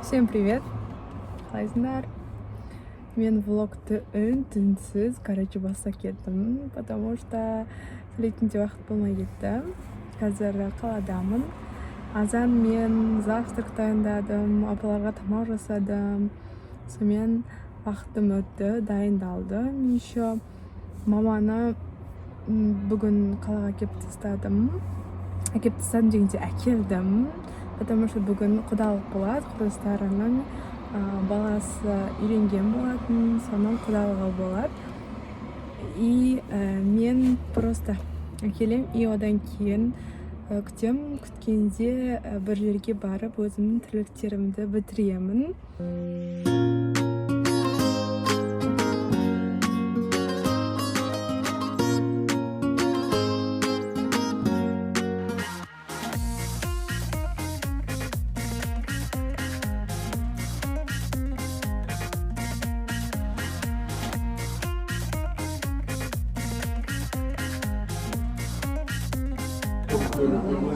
Всем привет! Қалайсыңдар? Мен влогты үнсіз, бастап кеттім, потому что сөйлейтінде уақыт болмай кетті. Қазір қаладамын. Азан мен завтрак дайындадым, апаларға тамақ жасадым. Сонымен уақытым өтті, дайындалдым. Еще маманы бүгін қалаға әкеліп тастадым дегенде әкелдім. Потому что бүгін құдалық болады, құрыстарының баласы үйленген болатын, соның құдалығы болады. И мен просто әкелем, и одан кейін күткенде бір жерге барып өзімнің тірліктерімді бітіремін.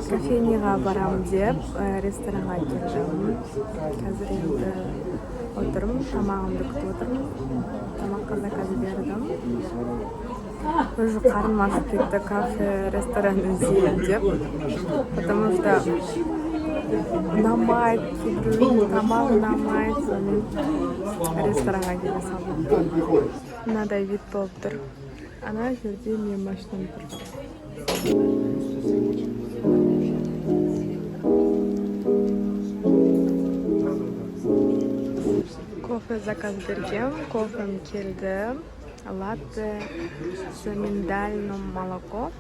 Кофейняға барам деп ресторанға келдім. Қазір енді отырмын, тамағымды күтіп отырмын. Тамаққа заказ бердім. Уже қарным ашып кетті, кафе, ресторан іздеймін деп. Потому что ұнамайды, кейбіреудің тамағы ұнамайды, соны ресторанға келе салдым. Мынадай вид болып тұр. Ана жерде мен машинам тұр. Кофе заказ бергем, кофем келді, латте с миндальным молоко.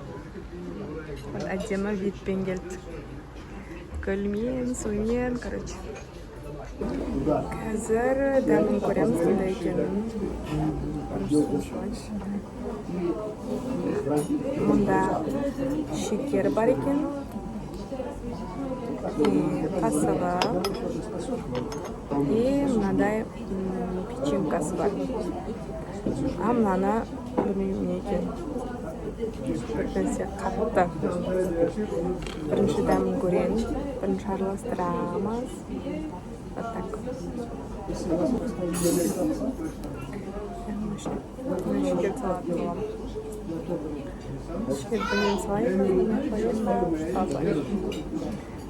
Әдемі витпен келді. Гүлмен, сумен, Қазір дәмін көреміз, қандай екенін. Мұнда шекер бар екен. Қасығы. И мынадай печенкасы бар. Мынаны білмеймін не екен. Бір нәрсе қатты. Бірінші дәмін көрейін, бірінші араластырамыз. Вот так. Шекер салатын боламын. Шекер білмеймін салайын.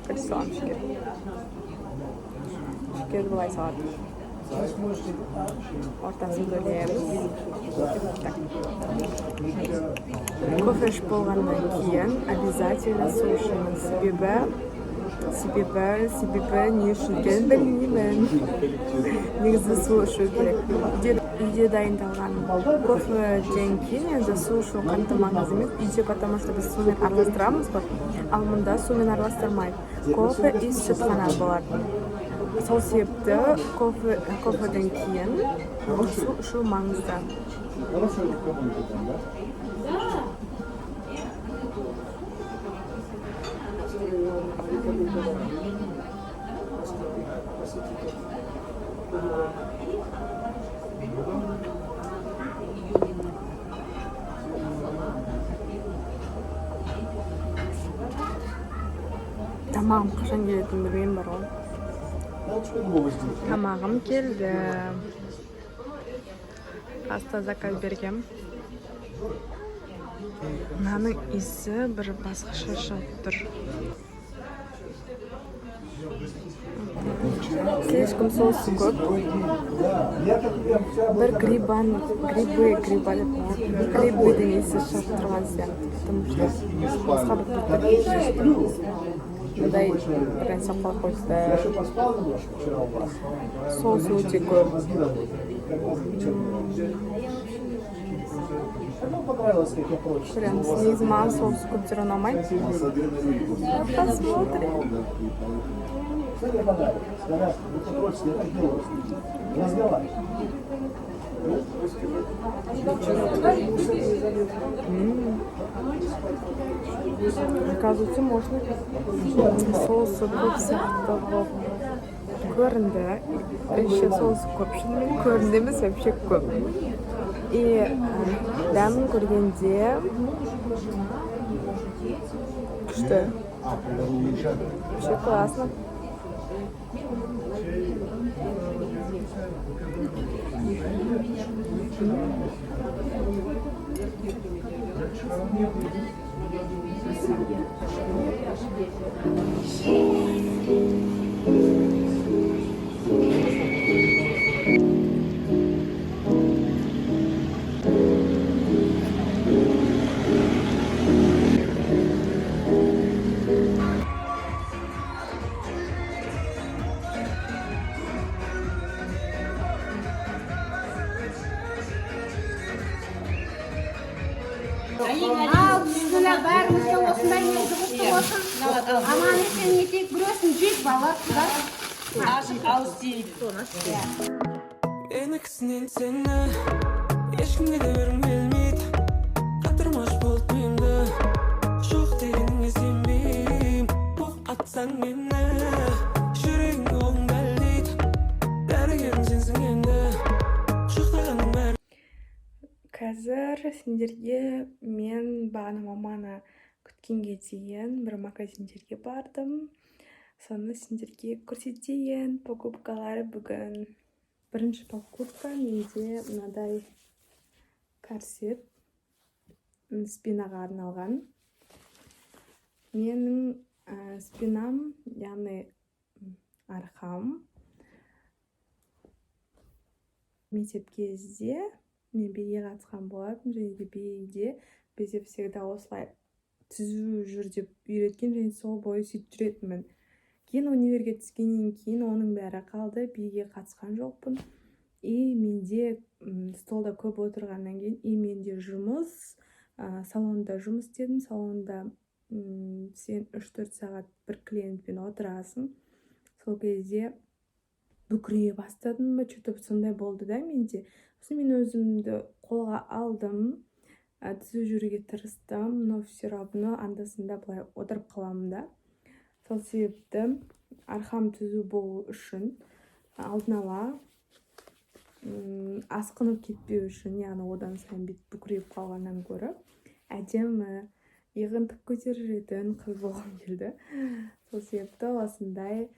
Бір салам шекер. Шекерді былай салады. Ортасын бөлеміз. Кофе ішіп болғаннан кейін обязательно су ішемін. Себебі не үшін екенін білмеймін. Негізі су ішу керек. Үйде дайындалған кофеден кейін енді су ішу қатты маңызды емес. Үйде потому что біз сумен араластырамыз ғой, ал мұнда сумен араластырмайды. Кофе и сүт қана болады. Сол себепті кофеден кейін су ішу маңызды. Тамағым қашан келетінін білмеймін бар ғой. Тамағым келді. Паста заказ бергем. Мынаның иісі бір басқаша шығып тұр. Слишком соусы көп. Бір грибыдың иісі шығып тұрған сияқты. Басқа бір мынадай нәрсе қойды. Соусы өте көп. Көреміз. Негізі маған соусы көптер ұнамайды. Посмотрим. Оказывается, можно. Соусы көп сияқты көрінді. Еще соусы көп. Шынымен көрінді емес, вообще көп. И дәмін көргенде күшті. Вообще классно. Ал, bismillah, бәрімізге осындай негізі құтты болсын. Аман есен етек біреусін жейік, балалар. Ашық ауыз тиіп. Enekisinden seni ешкімге де бергім келмейді қатырмаш болып мені жоқ дегеніңе сенбеймін оқ атсаң мені жүрегің оғың дәлдейді дәрігерім сенсің енді құшақтағаның бәрі. Қазір сендерге мен бағана маманы күткенге дейін бір магазиндерге бардым. Соны сендерге көрсетейін. Покупкалары бүгін. Бірінші покупка менде мынадай корсет спинаға арналған. Менің спинам, яғни арқам, мектеп кезде мен биге қатысқан болатын, және де биде бізде всегда осылай түзу жүр деп үйреткен, және сол бойы сөйтіп жүретінмін. Кейін универге түскеннен кейін оның бәрі қалды, биге қатысқан жоқпын. И менде столда көп отырғаннан кейін, и менде жұмыс, салонда жұмыс істедім. Салонда сен 3-4 сағат бір клиентпен отырасың. Сол кезде бүкірейе бастадым ба, что-то сондай болды да менде. Сосын мен өзімді қолға алдым, түзу жүруге тырыстым, но все равно андасында былай отырып қаламын да. Сол себепті арқам түзу болу үшін алдын ала асқынып кетпеу үшін, яғни одан сайын бүйтіп бүкірейіп қалғаннан гөрі әдемі иығын тік көтеретін қыз болғым келді. Сол себепті осындай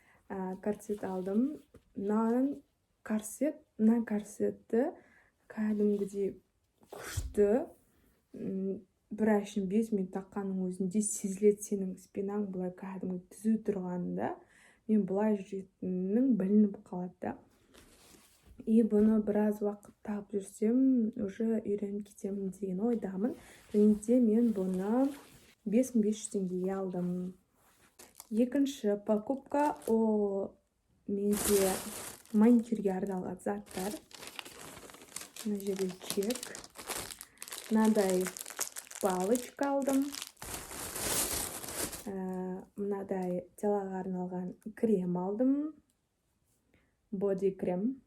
корсет алдым. Мына корсетті кәдімгідей күшті, бір ай ішінде 5 минут таққанның өзінде сезіледі сенің спинаң былай кәдімгі түзу тұрғанында. Мен былай жүретіннің білініп қалады да. И бұны біраз уақыт тағып жүрсем, уже үйреніп кетемін деген ойдамын. Және де мен бұны 5500 теңгеге алдым. Екінші покупка ол менде маникюрге арналған заттар. Мына жерде чек. Мынадай палочка алдым. Мынадай телаға арналған крем алдым. Боди крем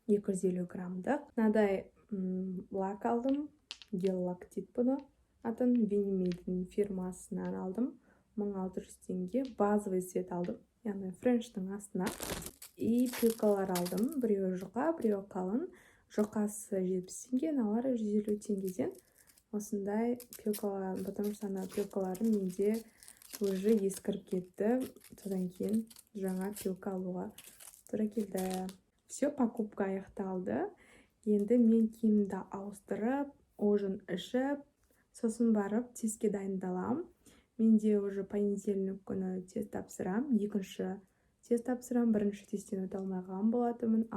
250 граммдық. Мынадай лак алдым. Гел лак дейді бұны. Атын Винимейдің фирмасынан алдым. 1600 теңге. Базовый цвет алдым. Яғни френчтің астына. И пилкалар алдым. Біреуі жұқа, біреуі қалың. Жұқасы 70 теңге, налары 150 теңгеден. Осындай пилкалар, потому что ана пилкаларым менде уже ескіріп кетті. Содан кейін жаңа пилка алуға тура келді. Все, покупка аяқталды. Енді мен киімді ауыстырып, ужин ішіп, сосын барып тестке дайындалам. Менде уже понедельник күні тест тапсырам. Екінші тест тапсырам. Бірінші тесттен өте алмай қалған болатынмын.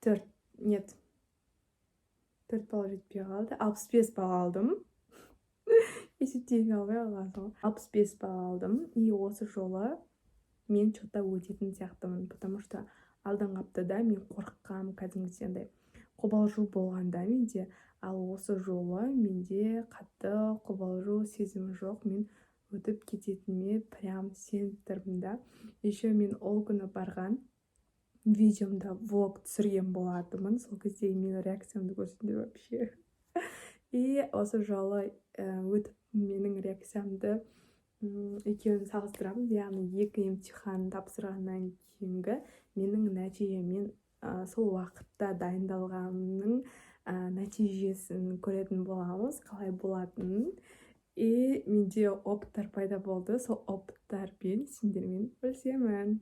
4 балл жетпей қалды. 65 балл алдым. Есептей алмай қалған. 65 балл алдым. И осы жолы мен что-то өтетін сияқтымын. Потому что алдыңғы аптада мен қорыққам, кәдімгідей қобалжу болғанда менде. Ал осы жолы менде қатты қобалжу сезімі жоқ. Мен өтіп кететініме прям сеніп тұрмын да. Еще мен ол күні барған видеомда влог түсірген болатынмын. Сол кезде менің реакциямды көрсеңдер вообще. И осы жолы өтіп менің реакциямды екеуін салыстырамыз. Яғни 2 емтихан тапсырғаннан кейінгі менің нәтижемен сол уақытта дайындалғанның нәтижесін көретін боламыз, қалай болатынын. И менде опыттар пайда болды. Сол опыттармен сендермен бөлісемін.